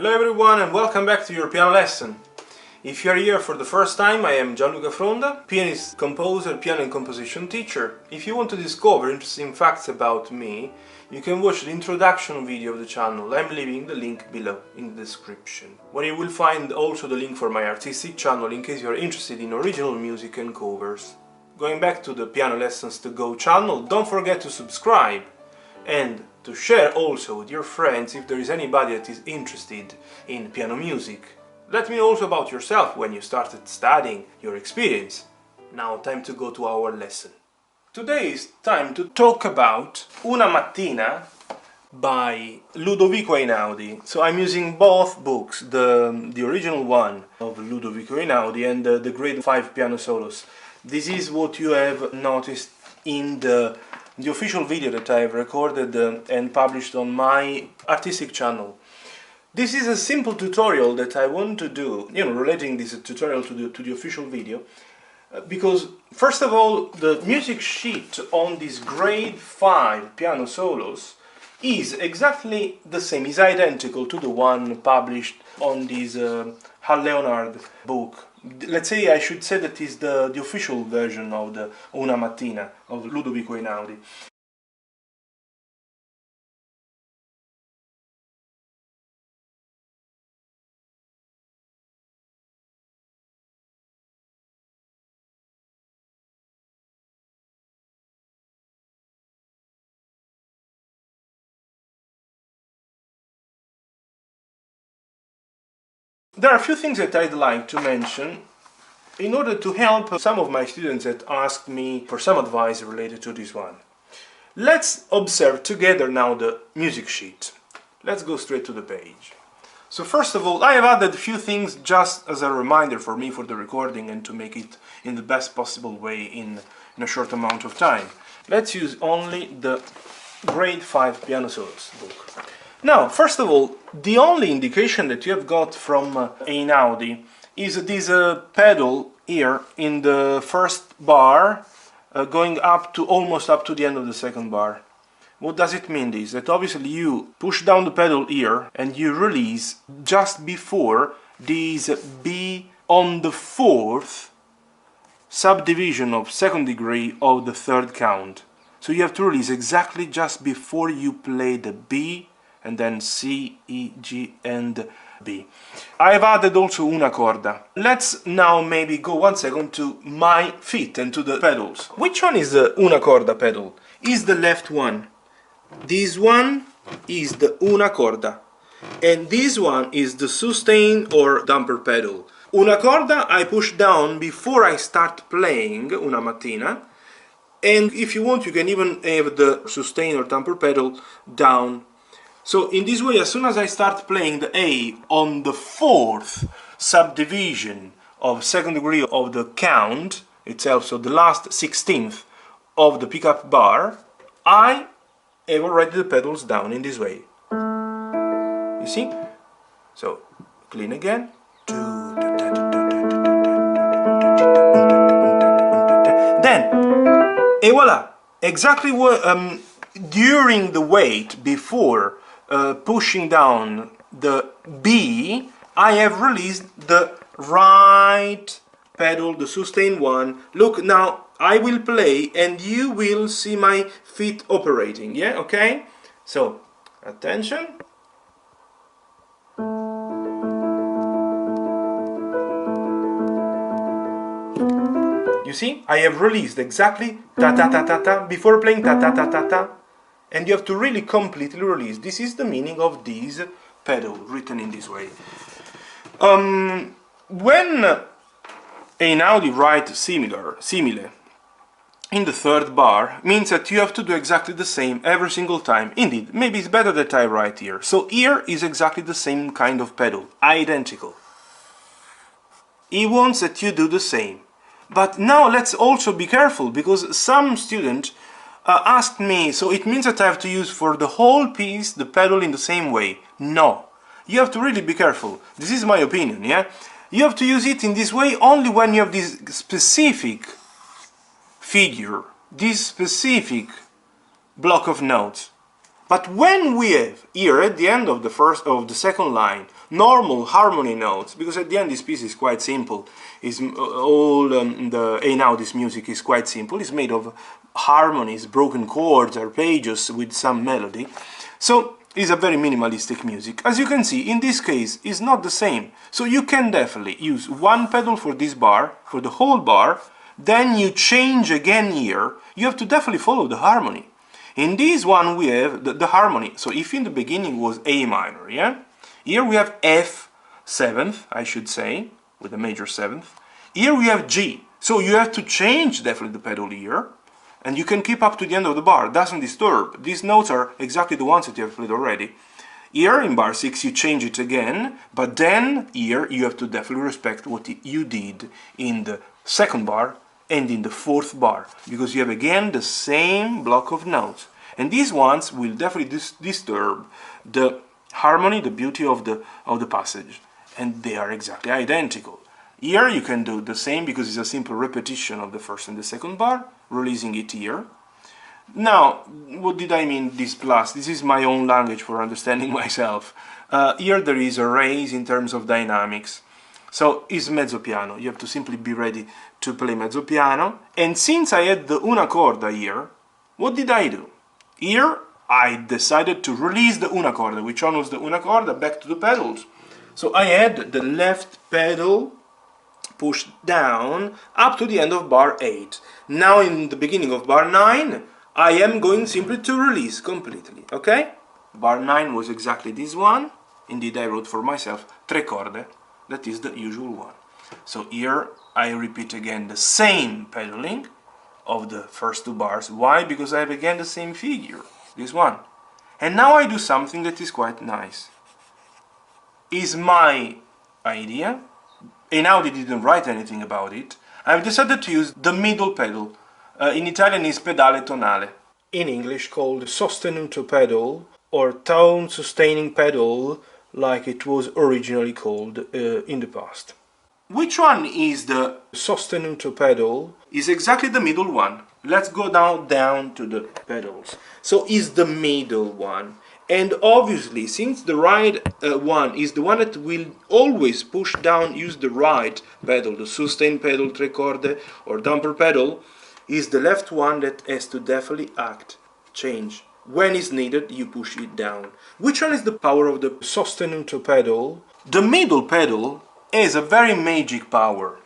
Hello everyone and welcome back to your piano lesson. If you are here for the first time, I am Gianluca Fronda, pianist, composer, piano and composition teacher. If you want to discover interesting facts about me, you can watch the introduction video of the channel. I'm leaving the link below in the description, where you will find also the link for my artistic channel in case you are interested in original music and covers. Going back to the Piano Lessons to Go channel, don't forget to subscribe and to share also with your friends if there is anybody that is interested in piano music. Let me know also about yourself when you started studying, your experience. Now time to go to our lesson. Today is time to talk about Una Mattina by Ludovico Einaudi. So I'm using both books, the original one of Ludovico Einaudi and the grade 5 piano solos. This is what you have noticed in the official video that I have recorded and published on my artistic channel. This is a simple tutorial that I want to do, relating this tutorial to the official video, because first of all, the music sheet on these grade 5 piano solos is exactly the same, is identical to the one published on this Hal Leonard book. Let's say I should say that is the official version of the Una Mattina of Ludovico Einaudi. There are a few things that I'd like to mention in order to help some of my students that asked me for some advice related to this one. Let's observe together now the music sheet. Let's go straight to the page. So first of all, I have added a few things just as a reminder for me for the recording and to make it in the best possible way in a short amount of time. Let's use only the grade 5 piano solos book. Now, first of all, the only indication that you have got from Einaudi is this pedal here in the first bar, going up to almost up to the end of the second bar. What does it mean this? That obviously you push down the pedal here and you release just before this B on the fourth subdivision of second degree of the third count. So you have to release exactly just before you play the B and then C, E, G and B. I've added also una corda. Let's now maybe go 1 second to my feet and to the pedals. Which one is the una corda pedal? Is the left one. This one is the una corda. And this one is the sustain or damper pedal. Una corda I push down before I start playing Una Mattina. And if you want, you can even have the sustain or damper pedal down. So in this way, as soon as I start playing the A on the fourth subdivision of second degree of the count itself, so the last 16th of the pickup bar, I have already the pedals down in this way. You see? So clean again. Then, et voila! Exactly what during the wait before pushing down the B, I have released the right pedal, the sustain one. Look, now I will play and you will see my feet operating, yeah, okay? So, attention. You see, I have released exactly ta-ta-ta-ta-ta before playing ta-ta-ta-ta-ta. And you have to really completely release. This is the meaning of this pedal, written in this way. When Einaudi writes simile, in the third bar, means that you have to do exactly the same every single time. Indeed, maybe it's better that I write here. So here is exactly the same kind of pedal, identical. He wants that you do the same. But now let's also be careful, because some student asked me, so it means that I have to use for the whole piece the pedal in the same way. No, you have to really be careful. This is my opinion, yeah? You have to use it in this way only when you have this specific figure, this specific block of notes. But when we have here at the end of the second line normal harmony notes, because at the end this piece is quite simple, the Einaudi's music is quite simple. It's made of harmonies, broken chords, arpeggios with some melody. So it's a very minimalistic music. As you can see, in this case, it's not the same. So you can definitely use one pedal for this bar, for the whole bar, then you change again here. You have to definitely follow the harmony. In this one we have the harmony. So if in the beginning was A minor, yeah? Here we have F seventh, I should say, with a major seventh. Here we have G. So you have to change definitely the pedal here. And you can keep up to the end of the bar, doesn't disturb. These notes are exactly the ones that you have played already. Here in bar 6 you change it again, but then here you have to definitely respect what you did in the second bar and in the fourth bar, because you have again the same block of notes. And these ones will definitely disturb the harmony, the beauty of the passage. And they are exactly identical. Here you can do the same because it's a simple repetition of the first and the second bar, releasing it here. Now, what did I mean this plus? This is my own language for understanding myself. Here there is a raise in terms of dynamics. So it's mezzo piano. You have to simply be ready to play mezzo piano. And since I had the una corda here, what did I do? Here I decided to release the una corda. Which one was the una corda? Back to the pedals. So I had the left pedal pushed down up to the end of bar 8. Now in the beginning of bar 9, I am going simply to release completely, okay? Bar 9 was exactly this one. Indeed, I wrote for myself tre corde. That is the usual one. So here I repeat again the same pedaling of the first two bars. Why? Because I have again the same figure, this one. And now I do something that is quite nice. Is my idea. Einaudi didn't write anything about it. I've decided to use the middle pedal. In Italian is pedale tonale. In English called sostenuto pedal or tone sustaining pedal, like it was originally called in the past. Which one is the sostenuto pedal? Is exactly the middle one. Let's go down to the pedals. So is the middle one. And obviously, since the right one is the one that will always push down, use the right pedal, the sustain pedal, tre corde, or damper pedal, is the left one that has to definitely act, change. When is needed, you push it down. Which one is the power of the sostenuto pedal? The middle pedal has a very magic power.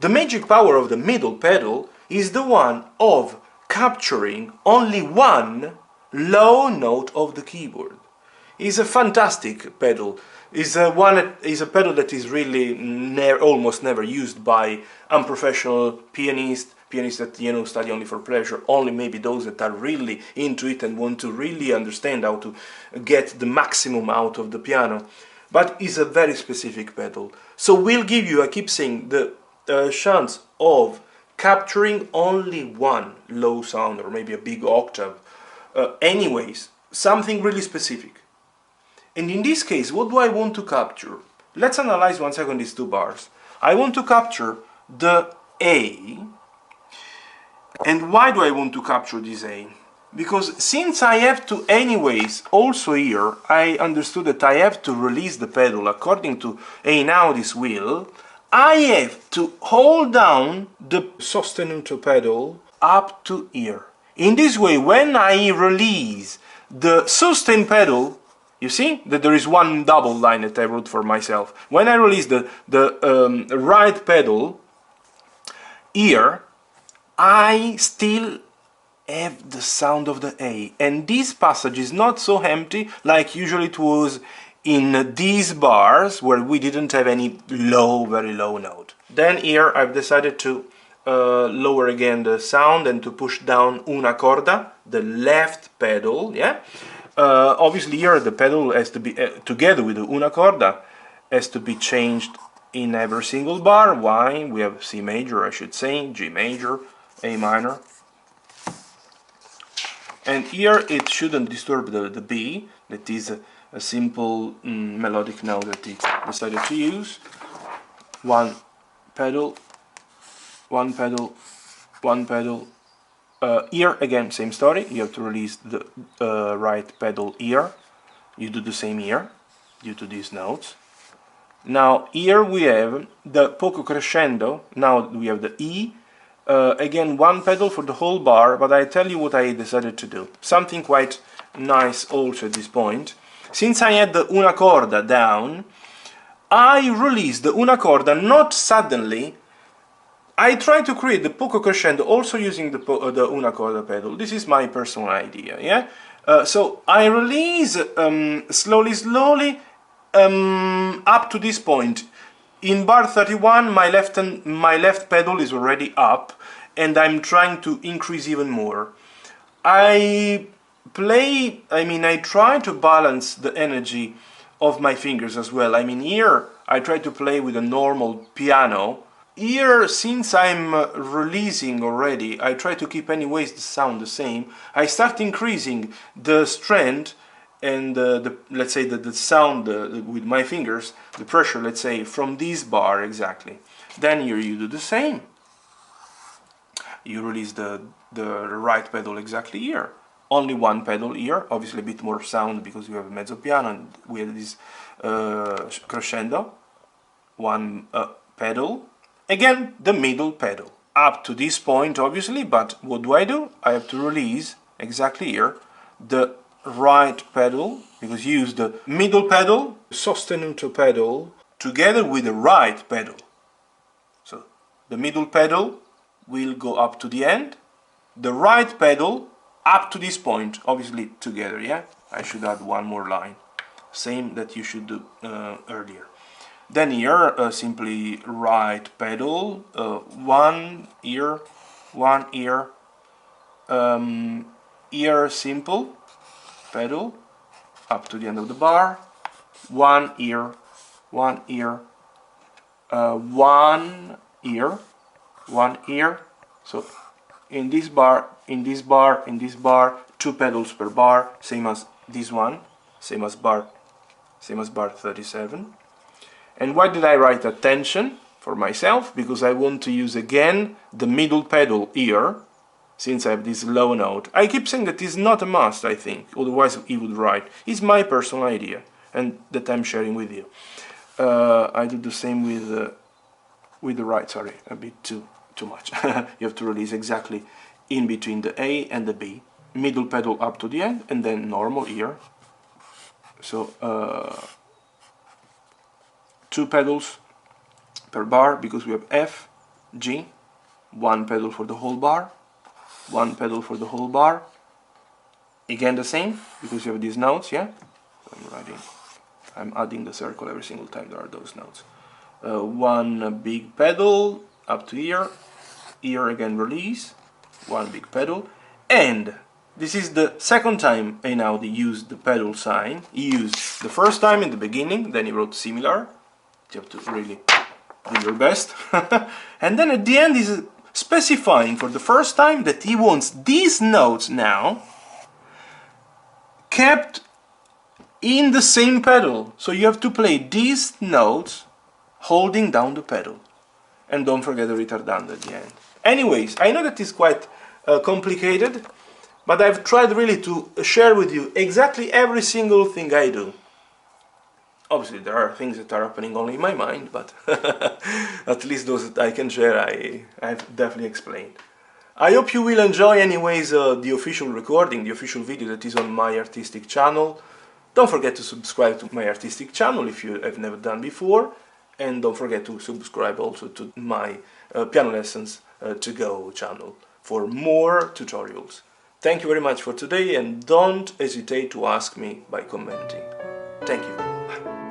The magic power of the middle pedal is the one of capturing only one low note of the keyboard. It's a fantastic pedal. It's a pedal that is really almost never used by unprofessional pianists that study only for pleasure, only maybe those that are really into it and want to really understand how to get the maximum out of the piano. But it's a very specific pedal. So we'll give you, I keep saying, the chance of capturing only one low sound or maybe a big octave. Anyways, something really specific. And in this case, what do I want to capture? Let's analyze 1 second these two bars. I want to capture the A. And why do I want to capture this A? Because since I have to anyways, also here, I understood that I have to release the pedal according to Einaudi's will. I have to hold down the sostenuto pedal up to here. In this way, when I release the sustain pedal, you see that there is one double line that I wrote for myself. When I release the right pedal here, I still have the sound of the A. And this passage is not so empty like usually it was in these bars where we didn't have any very low note. Then here I've decided to lower again the sound and to push down una corda, the left pedal, yeah? Obviously here the pedal has to be, together with the una corda, has to be changed in every single bar. Why? We have C major, I should say, G major, A minor. And here it shouldn't disturb the B, that is a simple melodic note that he decided to use. One pedal, one pedal, one pedal, Here again, same story, you have to release the right pedal here. You do the same here, due to these notes. Now here we have the poco crescendo, now we have the E. Again, one pedal for the whole bar, but I tell you what I decided to do. Something quite nice also at this point. Since I had the una corda down, I released the una corda not suddenly. I try to create the poco crescendo also using the una corda pedal. This is my personal idea, yeah? So I release slowly up to this point. In bar 31 my left pedal is already up and I'm trying to increase even more. I try to balance the energy of my fingers as well. Here I try to play with a normal piano. Here, since I'm releasing already, I try to keep anyways the sound the same. I start increasing the strength and let's say the sound with my fingers, the pressure, let's say, from this bar exactly. Then here you do the same. You release the right pedal exactly here. Only one pedal here, obviously a bit more sound because you have a mezzo piano and we have this crescendo. One pedal. Again, the middle pedal. Up to this point, obviously, but what do? I have to release, exactly here, the right pedal, because you use the middle pedal, sostenuto pedal, together with the right pedal. So, the middle pedal will go up to the end, the right pedal up to this point, obviously together, yeah? I should add one more line, same that you should do earlier. Then here, simply right pedal, one ear, ear simple pedal up to the end of the bar, one ear, one ear. So in this bar, two pedals per bar, same as this one, same as bar 37. And why did I write attention for myself? Because I want to use again the middle pedal here, since I have this low note. I keep saying that is not a must, I think, otherwise he would write. It's my personal idea, and that I'm sharing with you. I do the same with the right, sorry, a bit too much. You have to release exactly in between the A and the B. Middle pedal up to the end, and then normal here. So, two pedals per bar because we have F, G, one pedal for the whole bar, one pedal for the whole bar. Again the same because you have these notes, yeah? I'm adding the circle every single time there are those notes. One big pedal up to here, here again release, one big pedal, and this is the second time Einaudi used the pedal sign. He used the first time in the beginning, then he wrote similar. You have to really do your best. And then at the end he's specifying for the first time that he wants these notes now kept in the same pedal. So you have to play these notes holding down the pedal. And don't forget the ritardando at the end. Anyways, I know that is quite complicated, but I've tried really to share with you exactly every single thing I do. Obviously there are things that are happening only in my mind, but at least those that I can share I've definitely explained. I hope you will enjoy anyways the official recording, the official video that is on my artistic channel. Don't forget to subscribe to my artistic channel if you have never done before, and don't forget to subscribe also to my Piano Lessons to Go channel for more tutorials. Thank you very much for today, and don't hesitate to ask me by commenting. Thank you. Bye.